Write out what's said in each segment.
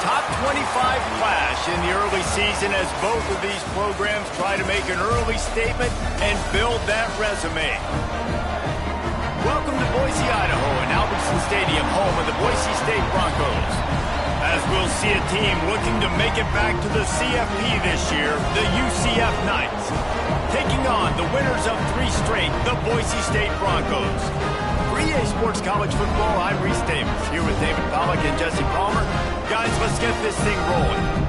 top 25 clash in the early season as both of these programs try to make an early statement and build that resume. Welcome to Boise, Idaho, and Albertson Stadium, home of the Boise State Broncos. As we'll see a team looking to make it back to the CFP this year, the UCF Knights, taking on the winners of 3 straight, the Boise State Broncos. For EA Sports College Football, I'm Reese Davis, here with David Pollack and Jesse Palmer. Guys, let's get this thing rolling.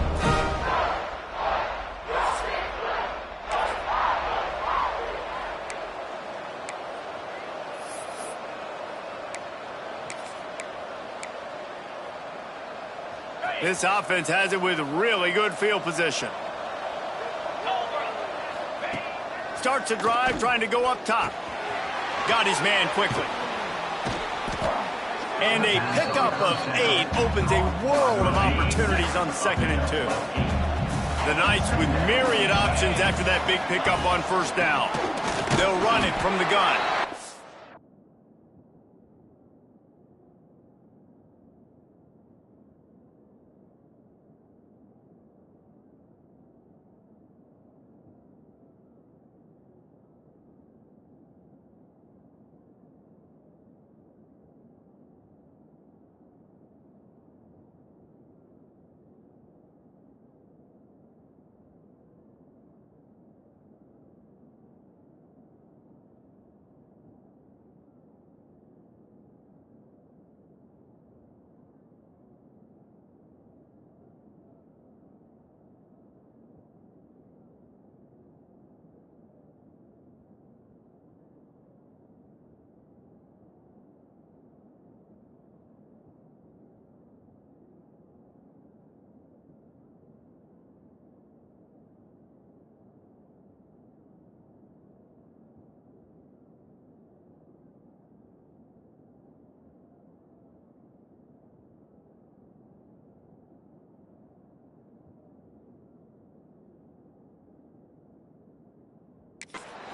This offense has it with really good field position. Starts a drive trying to go up top. Got his man quickly. And a pickup of 8 opens a world of opportunities on 2nd and 2. The Knights with myriad options after that big pickup on 1st down. They'll run it from the gun.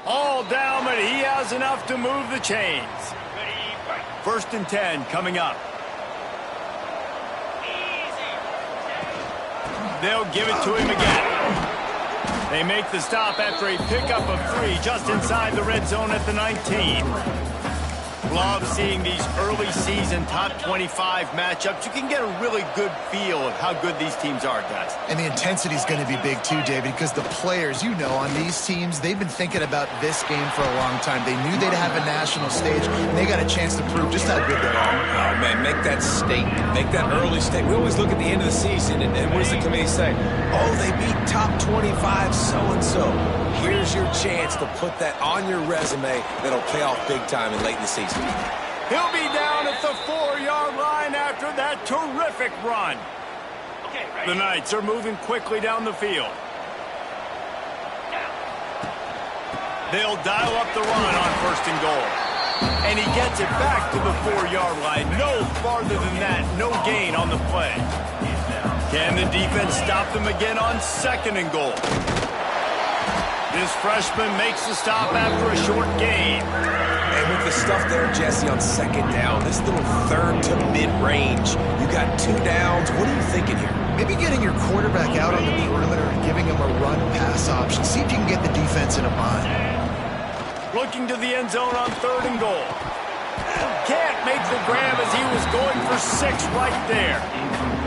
All down, but he has enough to move the chains. 1st and 10 coming up. They'll give it to him again. They make the stop after a pickup of 3 just inside the red zone at the 19. Love seeing these early season top 25 matchups. You can get a really good feel of how good these teams are, guys. And the intensity is going to be big too, David, because the players, you know, on these teams, they've been thinking about this game for a long time. They knew they'd have a national stage, and they got a chance to prove just how good they are. Oh, man, make that statement. Make that early statement. We always look at the end of the season, and what does the committee say? Oh, they beat top 25 so-and-so. Here's your chance to put that on your resume that'll pay off big time and late in the season. He'll be down at the 4-yard line after that terrific run. The Knights are moving quickly down the field. They'll dial up the run on 1st and goal. And he gets it back to the 4-yard line. No farther than that. No gain on the play. Can the defense stop them again on 2nd and goal? This freshman makes the stop after a short gain. And with the stuff there, Jesse, on 2nd down, this little 3rd to mid-range, you got 2 downs. What are you thinking here? Maybe getting your quarterback out on the perimeter and giving him a run-pass option. See if you can get the defense in a bind. Looking to the end zone on 3rd and goal. Can't make the grab as he was going for 6 right there.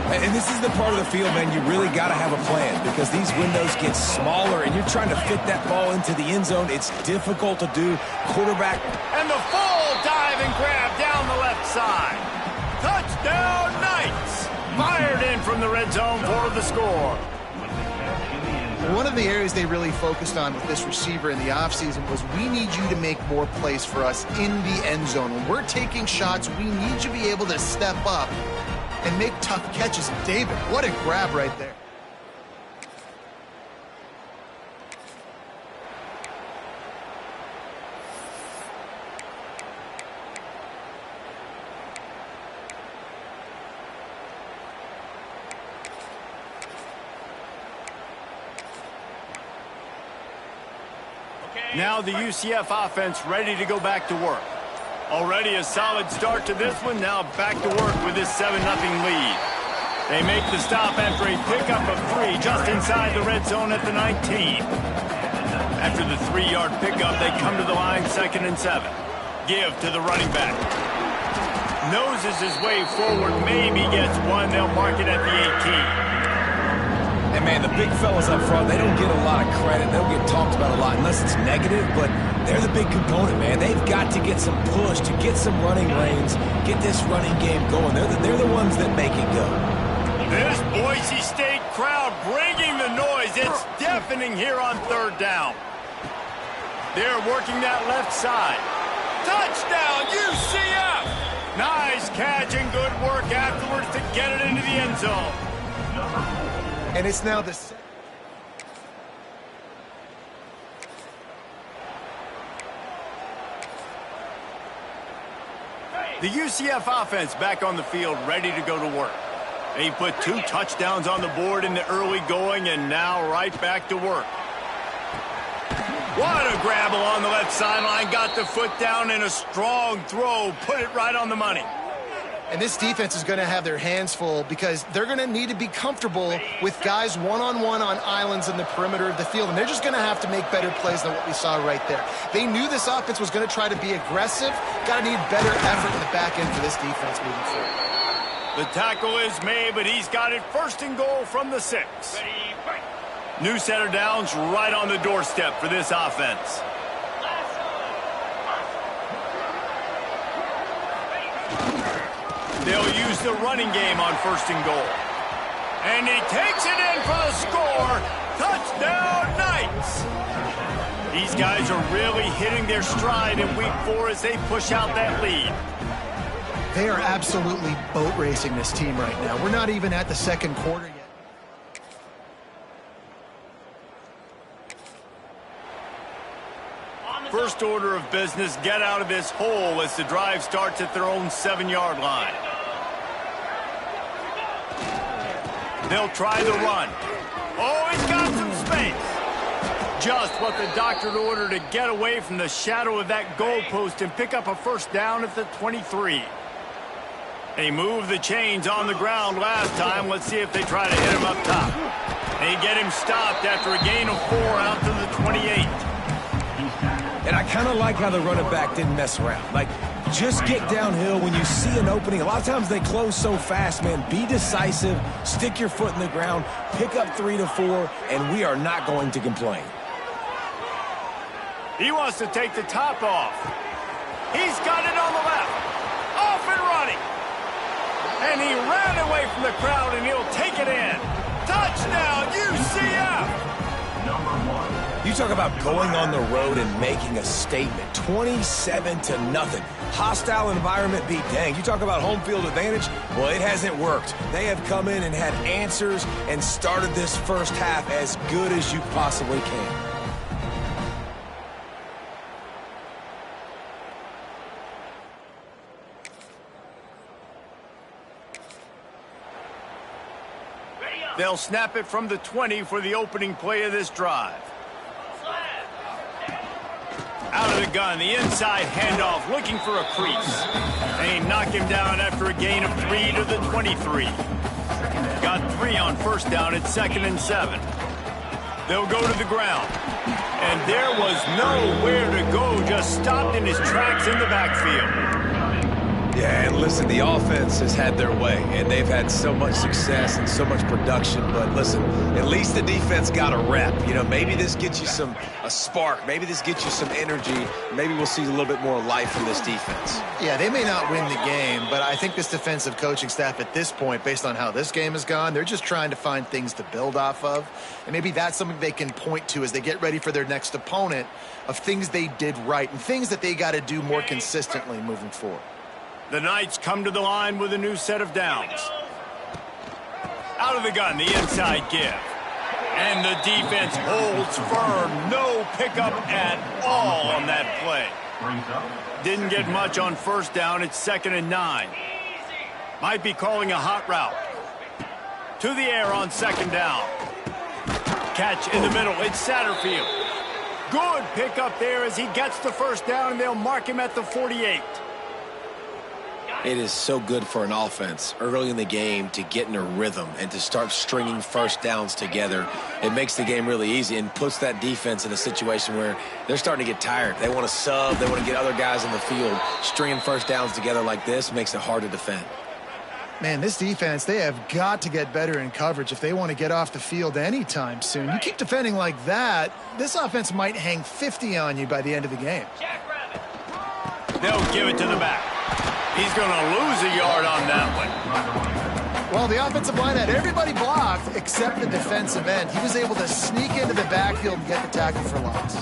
And this is the part of the field, man, you really got to have a plan because these windows get smaller and you're trying to fit that ball into the end zone. It's difficult to do. Quarterback. And the full dive and grab down the left side. Touchdown, Knights. Fired in from the red zone for the score. One of the areas they really focused on with this receiver in the offseason was we need you to make more plays for us in the end zone. When we're taking shots, we need you to be able to step up and make tough catches. David, what a grab right there. Now the UCF offense ready to go back to work. Already a solid start to this one. Now back to work with this 7-0 lead. They make the stop after a pickup of 3 just inside the red zone at the 19. After the 3-yard pickup, they come to the line 2nd and 7. Give to the running back. Noses his way forward, maybe gets one. They'll mark it at the 18. And, man, the big fellas up front, they don't get a lot of credit. They don't get talked about a lot unless it's negative, but they're the big component, man. They've got to get some push, to get some running lanes, get this running game going. They're the ones that make it go. This Boise State crowd bringing the noise. It's deafening here on 3rd down. They're working that left side. Touchdown, UCF! Nice catch and good work afterwards to get it into the end zone. And it's now the... The UCF offense back on the field, ready to go to work. They put 2 touchdowns on the board in the early going, and now right back to work. What a grab along the left sideline. Got the foot down in a strong throw. Put it right on the money. And this defense is going to have their hands full because they're going to need to be comfortable with guys one-on-one on islands in the perimeter of the field. And they're just going to have to make better plays than what we saw right there. They knew this offense was going to try to be aggressive. Got to need better effort in the back end for this defense moving forward. The tackle is made, but he's got it 1st and goal from the 6. New set of downs right on the doorstep for this offense. They'll use the running game on 1st and goal. And he takes it in for the score. Touchdown, Knights! These guys are really hitting their stride in week 4 as they push out that lead. They are absolutely boat racing this team right now. We're not even at the 2nd quarter yet. First order of business, get out of this hole as the drive starts at their own 7-yard line. They'll try the run. Oh, he's got some space. Just what the doctor ordered to get away from the shadow of that goalpost and pick up a 1st down at the 23. They moved the chains on the ground last time. Let's see if they try to hit him up top. They get him stopped after a gain of 4 out to the 28. And I kind of like how the running back didn't mess around. Like, just get downhill when you see an opening. A lot of times they close so fast, man. Be decisive, stick your foot in the ground, pick up 3 to 4, and we are not going to complain. He wants to take the top off. He's got it on the left. Off and running. And he ran away from the crowd, and he'll take it in. Touchdown, UCF! You talk about going on the road and making a statement. 27-0. Hostile environment be dang. You talk about home field advantage. Well, it hasn't worked. They have come in and had answers and started this first half as good as you possibly can. They'll snap it from the 20 for the opening play of this drive. Out of the gun, the inside handoff, looking for a crease. They knock him down after a gain of 3 to the 23. Got 3 on 1st down at 2nd and 7. They'll go to the ground. And there was nowhere to go, just stopped in his tracks in the backfield. Yeah, and listen, the offense has had their way, and they've had so much success and so much production. But listen, at least the defense got a rep. You know, maybe this gets you a spark. Maybe this gets you some energy. Maybe we'll see a little bit more life from this defense. Yeah, they may not win the game, but I think this defensive coaching staff at this point, based on how this game has gone, they're just trying to find things to build off of. And maybe that's something they can point to as they get ready for their next opponent, of things they did right and things that they got to do more consistently moving forward. The Knights come to the line with a new set of downs. Out of the gun, the inside give. And the defense holds firm. No pickup at all on that play. Didn't get much on 1st down. It's 2nd and 9. Might be calling a hot route. To the air on 2nd down. Catch in the middle. It's Satterfield. Good pickup there as he gets the 1st down, and they'll mark him at the 48. It is so good for an offense early in the game to get in a rhythm and to start stringing first downs together. It makes the game really easy and puts that defense in a situation where they're starting to get tired. They want to sub. They want to get other guys in the field. Stringing first downs together like this makes it hard to defend. Man, this defense, they have got to get better in coverage if they want to get off the field anytime soon. You keep defending like that, this offense might hang 50 on you by the end of the game. They'll give it to the back. He's going to lose a yard on that one. Well, the offensive line had everybody blocked except the defensive end. He was able to sneak into the backfield and get the tackle for loss.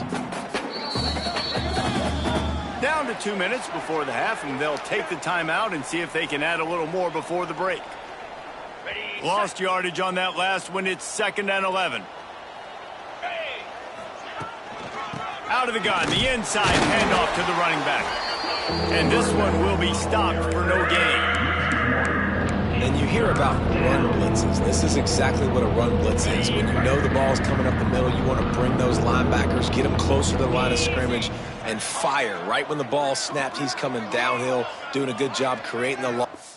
Down to 2 minutes before the half, and they'll take the timeout and see if they can add a little more before the break. Lost yardage on that last one. It's 2nd and 11. Out of the gun, the inside handoff to the running back. And this one will be stopped for no gain. And you hear about run blitzes. This is exactly what a run blitz is. When you know the ball's coming up the middle, you want to bring those linebackers, get them closer to the line of scrimmage, and fire. Right when the ball snapped, he's coming downhill, doing a good job creating the loss.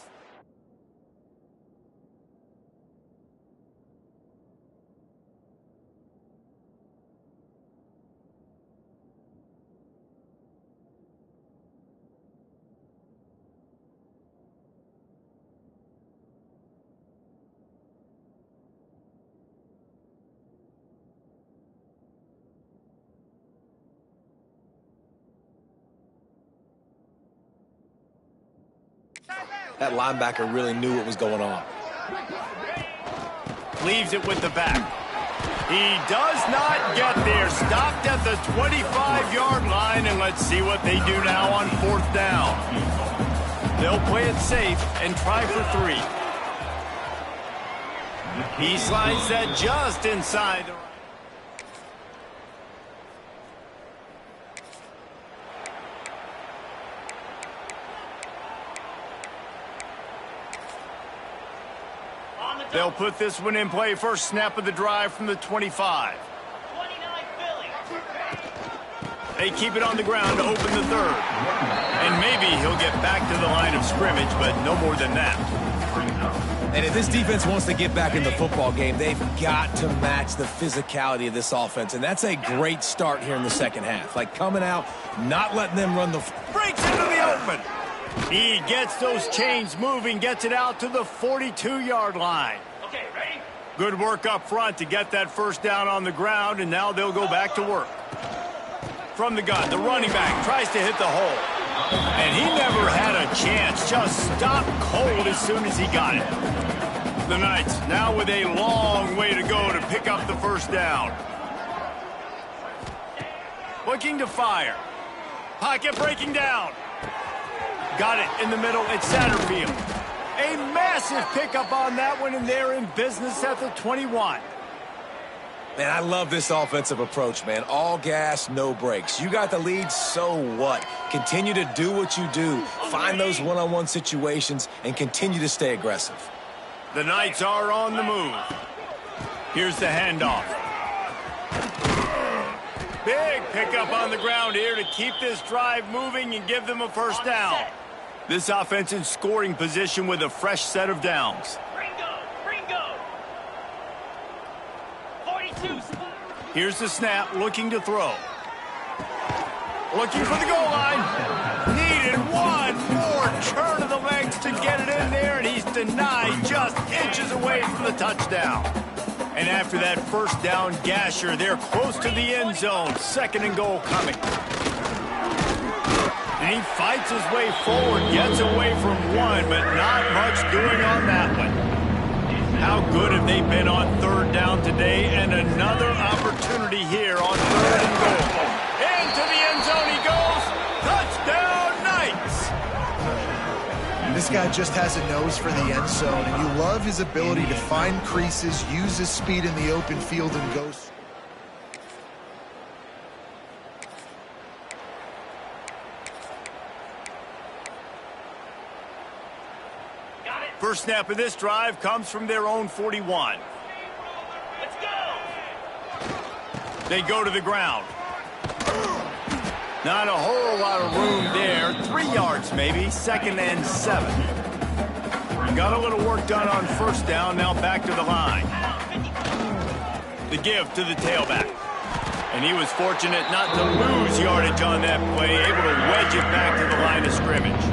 That linebacker really knew what was going on. Leaves it with the back. He does not get there. Stopped at the 25-yard line, and let's see what they do now on 4th down. They'll play it safe and try for 3. He slides that just inside the... They'll put this one in play. First snap of the drive from the 25. They keep it on the ground to open the 3rd. And maybe he'll get back to the line of scrimmage, but no more than that. And if this defense wants to get back in the football game, they've got to match the physicality of this offense. And that's a great start here in the second half. Like coming out, not letting them run the... Breaks into the open. He gets those chains moving, gets it out to the 42-yard line. Okay, ready? Good work up front to get that first down on the ground, and now they'll go back to work. From the gun, the running back tries to hit the hole. And he never had a chance, just stopped cold as soon as he got it. The Knights now with a long way to go to pick up the first down. Looking to fire. Pocket breaking down. Got it in the middle at Satterfield. A massive pickup on that one, and they're in business at the 21. Man, I love this offensive approach, man. All gas, no brakes. You got the lead, so what? Continue to do what you do. Find those one-on-one situations and continue to stay aggressive. The Knights are on the move. Here's the handoff. Big pickup on the ground here to keep this drive moving and give them a first down. This offense in scoring position with a fresh set of downs. Ringo. 42. Here's the snap, looking to throw. Looking for the goal line. Needed one more turn of the legs to get it in there, and he's denied just inches away from the touchdown. And after that first down gasher, they're close to the end zone. 2nd and goal coming. And he fights his way forward, gets away from one, but not much doing on that one. How good have they been on 3rd down today? And another opportunity here on 3rd and goal. Into the end zone he goes. Touchdown, Knights! This guy just has a nose for the end zone, and you love his ability to find creases, use his speed in the open field, and go. First snap of this drive comes from their own 41. Let's go! They go to the ground. Not a whole lot of room there. 3 yards maybe, 2nd and 7. Got a little work done on 1st down, now back to the line. The give to the tailback. And he was fortunate not to lose yardage on that play, able to wedge it back to the line of scrimmage.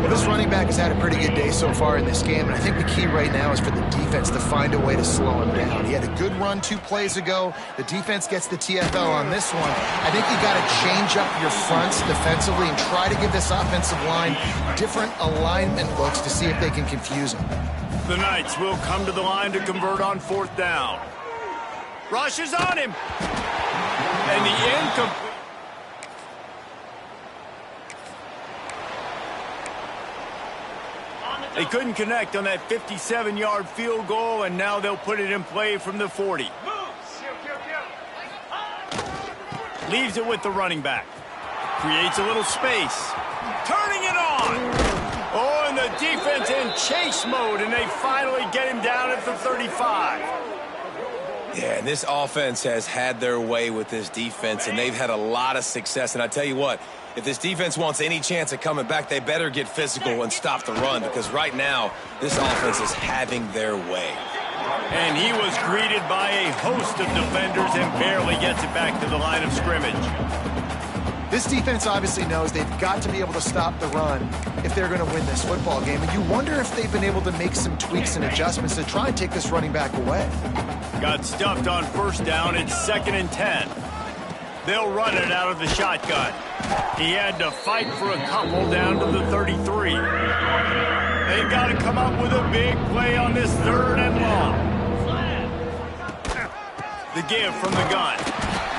Well, this running back has had a pretty good day so far in this game, and I think the key right now is for the defense to find a way to slow him down. He had a good run 2 plays ago. The defense gets the TFL on this one. I think you got to change up your fronts defensively and try to give this offensive line different alignment looks to see if they can confuse him. The Knights will come to the line to convert on 4th down. Rush is on him. And the incomplete. They couldn't connect on that 57-yard field goal, and now they'll put it in play from the 40. Leaves it with the running back. Creates a little space. Turning it on. Oh, and the defense in chase mode, and they finally get him down at the 35. Yeah, and this offense has had their way with this defense, and they've had a lot of success. And I tell you what, if this defense wants any chance of coming back, they better get physical and stop the run, because right now, this offense is having their way. And he was greeted by a host of defenders and barely gets it back to the line of scrimmage. This defense obviously knows they've got to be able to stop the run if they're going to win this football game. And you wonder if they've been able to make some tweaks and adjustments to try and take this running back away. Got stuffed on 1st down. It's 2nd and 10. They'll run it out of the shotgun. He had to fight for a couple down to the 33. They've got to come up with a big play on this 3rd and long. The give from the gun.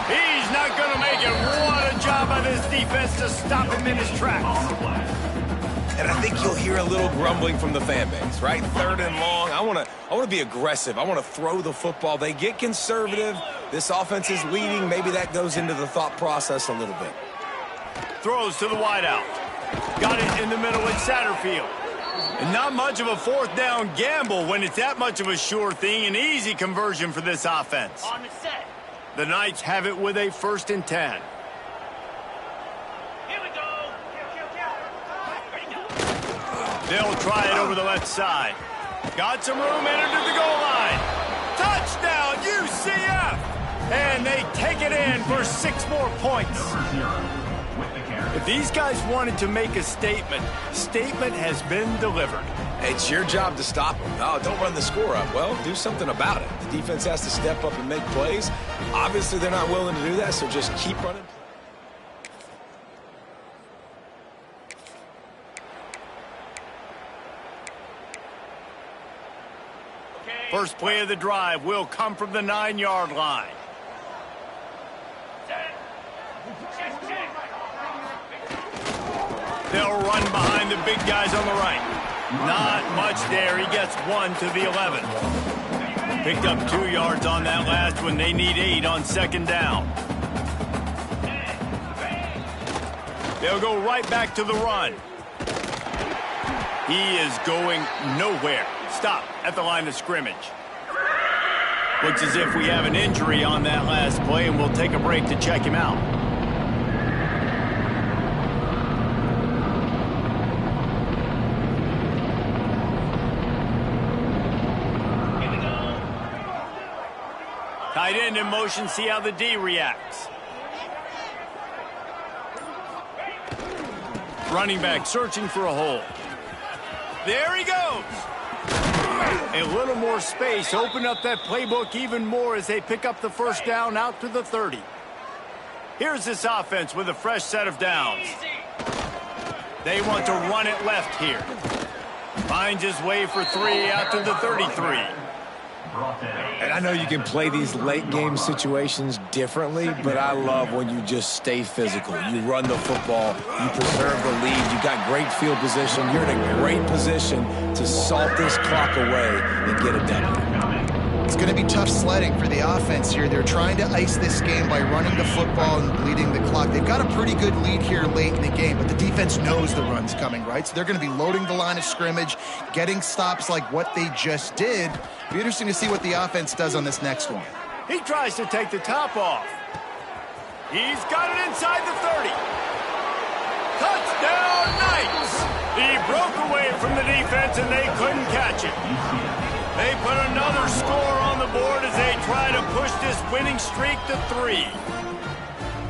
He's not going to make it. What a job by this defense to stop him in his tracks. And I think you'll hear a little grumbling from the fan base, right? 3rd and long. I want to be aggressive. I want to throw the football. They get conservative. This offense is leading. Maybe that goes into the thought process a little bit. Throws to the wideout. Got it in the middle at Satterfield. And not much of a 4th down gamble when it's that much of a sure thing. An easy conversion for this offense. On the set. The Knights have it with a 1st and 10. Here we go. They'll try it over the left side. Got some room, entered to the goal line. Touchdown, UCF! And they take it in for 6 more points. If these guys wanted to make a statement has been delivered. It's your job to stop them. Oh, don't run the score up. Well, do something about it. The defense has to step up and make plays. Obviously, they're not willing to do that, so just keep running. First play of the drive will come from the 9-yard line. They'll run behind the big guys on the right. Not much there. He gets 1 to the 11. Picked up 2 yards on that last one. They need 8 on 2nd down. They'll go right back to the run. He is going nowhere. Stop at the line of scrimmage. Looks as if we have an injury on that last play, and we'll take a break to check him out. Tight end in motion, see how the D reacts. Running back searching for a hole. There he goes. A little more space, open up that playbook even more as they pick up the 1st down out to the 30. Here's this offense with a fresh set of downs. They want to run it left here. Finds his way for 3 out to the 33. And I know you can play these late game situations differently, but I love when you just stay physical. You run the football, you preserve the lead, you got great field position, you're in a great position to salt this clock away and get it done. It's going to be tough sledding for the offense here. They're trying to ice this game by running the football and bleeding the clock. They've got a pretty good lead here late in the game, but the defense knows the run's coming, right? So they're going to be loading the line of scrimmage, getting stops like what they just did. It'll be interesting to see what the offense does on this next one. He tries to take the top off. He's got it inside the 30. Touchdown, Knights! He broke away from the defense, and they couldn't catch it. They put another score on the board as they try to push this winning streak to 3.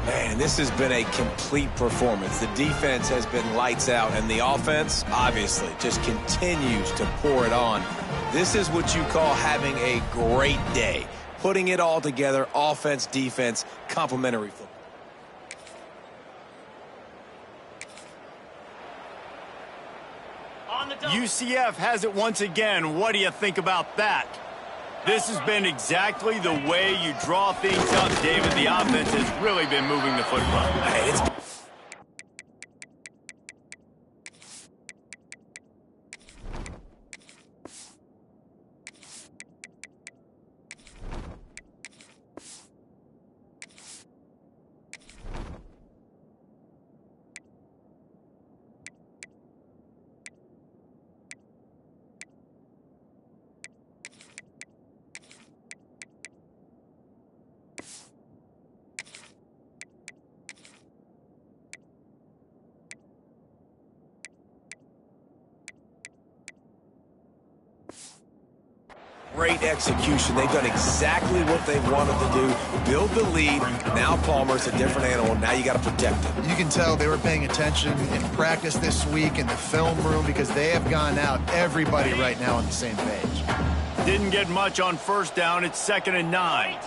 Man, this has been a complete performance. The defense has been lights out, and the offense, obviously, just continues to pour it on. This is what you call having a great day. Putting it all together, offense, defense, complementary football. UCF has it once again. What do you think about that? This has been exactly the way you draw things up, David. The offense has really been moving the football. Hey, great execution. They've done exactly what they wanted to do. Build the lead. Now Palmer's a different animal. Now you got to protect him. You can tell they were paying attention in practice this week in the film room because they have gone out everybody right now on the same page. Didn't get much on first down. It's 2nd and 9.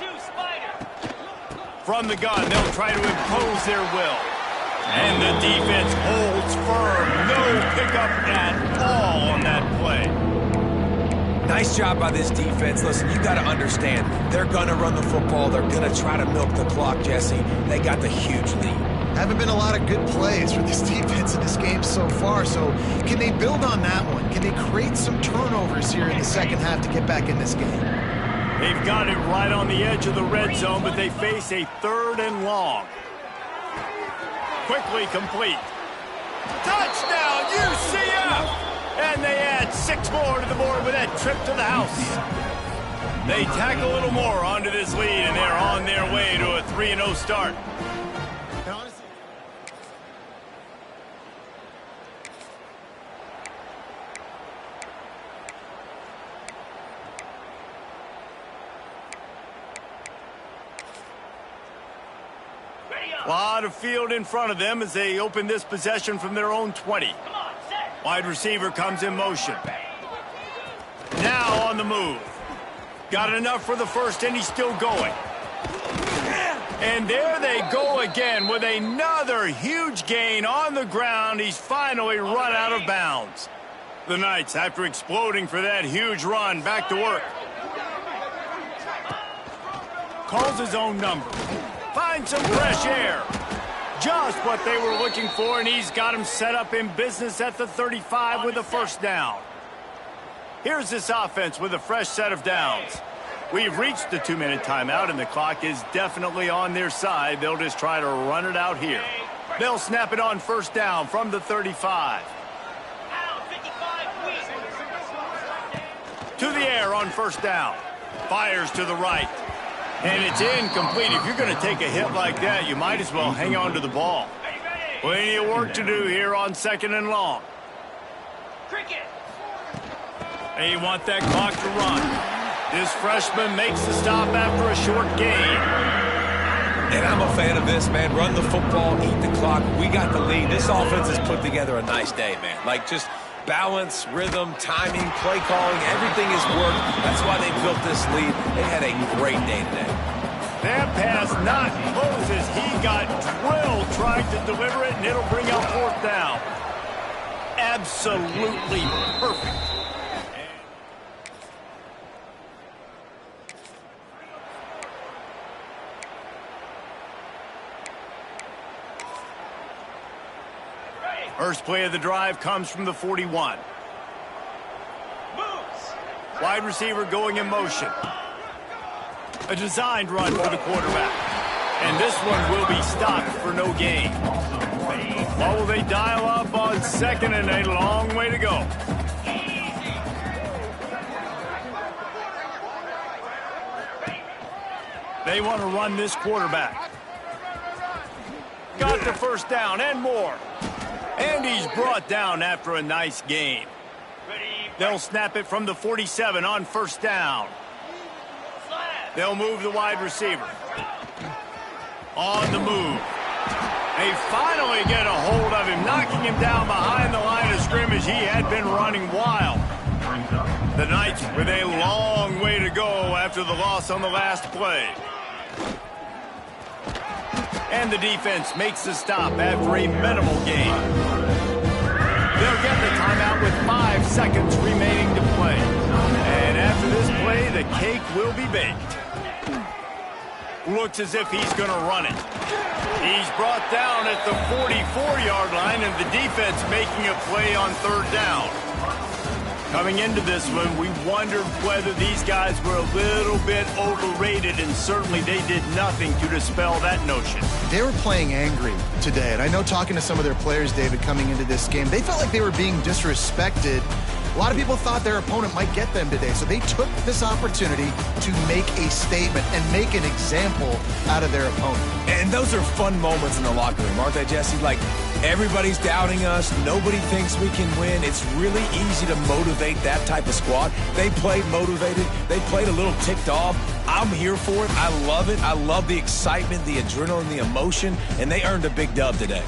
From the gun, they'll try to impose their will. And the defense holds firm. No pickup at all on that play. Nice job by this defense. Listen, you got to understand, they're going to run the football. They're going to try to milk the clock, Jesse. They got the huge lead. Haven't been a lot of good plays for this defense in this game so far, so can they build on that one? Can they create some turnovers here in the second half to get back in this game? They've got it right on the edge of the red zone, but they face a 3rd and long. Quickly complete. Touchdown, UCF! And they add 6 more to the board with that trip to the house. They tack a little more onto this lead, and they're on their way to a 3-0 start. A lot of field in front of them as they open this possession from their own 20. Wide receiver comes in motion. Now on the move. Got enough for the first, and he's still going. And there they go again with another huge gain on the ground. He's finally run out of bounds. The Knights, after exploding for that huge run, back to work. Calls his own number. Finds some fresh air. Just what they were looking for, and he's got him set up in business at the 35 with a first down. Here's this offense with a fresh set of downs. We've reached the 2-minute timeout, and the clock is definitely on their side. They'll just try to run it out here. They'll snap it on first down from the 35. To the air on first down. Fires to the right. And it's incomplete. If you're going to take a hit like that, you might as well hang on to the ball. Plenty of work to do here on 2nd and long. They want that clock to run. This freshman makes the stop after a short gain. And I'm a fan of this, man. Run the football, eat the clock. We got the lead. This offense has put together a nice day, man. Like, just balance, rhythm, timing, play calling, everything has worked. That's why they built this lead. They had a great day today. That pass not close as he got drilled trying to deliver it, and it'll bring up 4th down. Absolutely perfect. First play of the drive comes from the 41. Wide receiver going in motion. A designed run for the quarterback. And this one will be stopped for no gain. What will they dial up on 2nd and a long way to go? They want to run this quarterback. got the first down and more. And he's brought down after a nice gain. They'll snap it from the 47 on first down. They'll move the wide receiver. On the move. They finally get a hold of him, knocking him down behind the line of scrimmage. He had been running wild. The Knights with a long way to go after the loss on the last play. And the defense makes the stop after a minimal gain. They'll get the timeout with 5 seconds remaining to play. And after this play, the cake will be baked. Looks as if he's going to run it. He's brought down at the 44-yard line, and the defense making a play on third down. Coming into this one, we wondered whether these guys were a little bit overrated, and certainly they did nothing to dispel that notion. They were playing angry today, and I know talking to some of their players, David, coming into this game, they felt like they were being disrespected. A lot of people thought their opponent might get them today, so they took this opportunity to make a statement and make an example out of their opponent. And those are fun moments in the locker room, aren't they, Jesse? Like, everybody's doubting us. Nobody thinks we can win. It's really easy to motivate that type of squad. They played motivated. They played a little ticked off. I'm here for it. I love it. I love the excitement, the adrenaline, the emotion, and they earned a big dub today.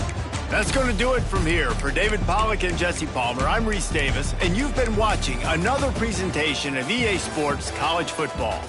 That's going to do it from here. For David Pollack and Jesse Palmer, I'm Reese Davis, and you've been watching another presentation of EA Sports College Football.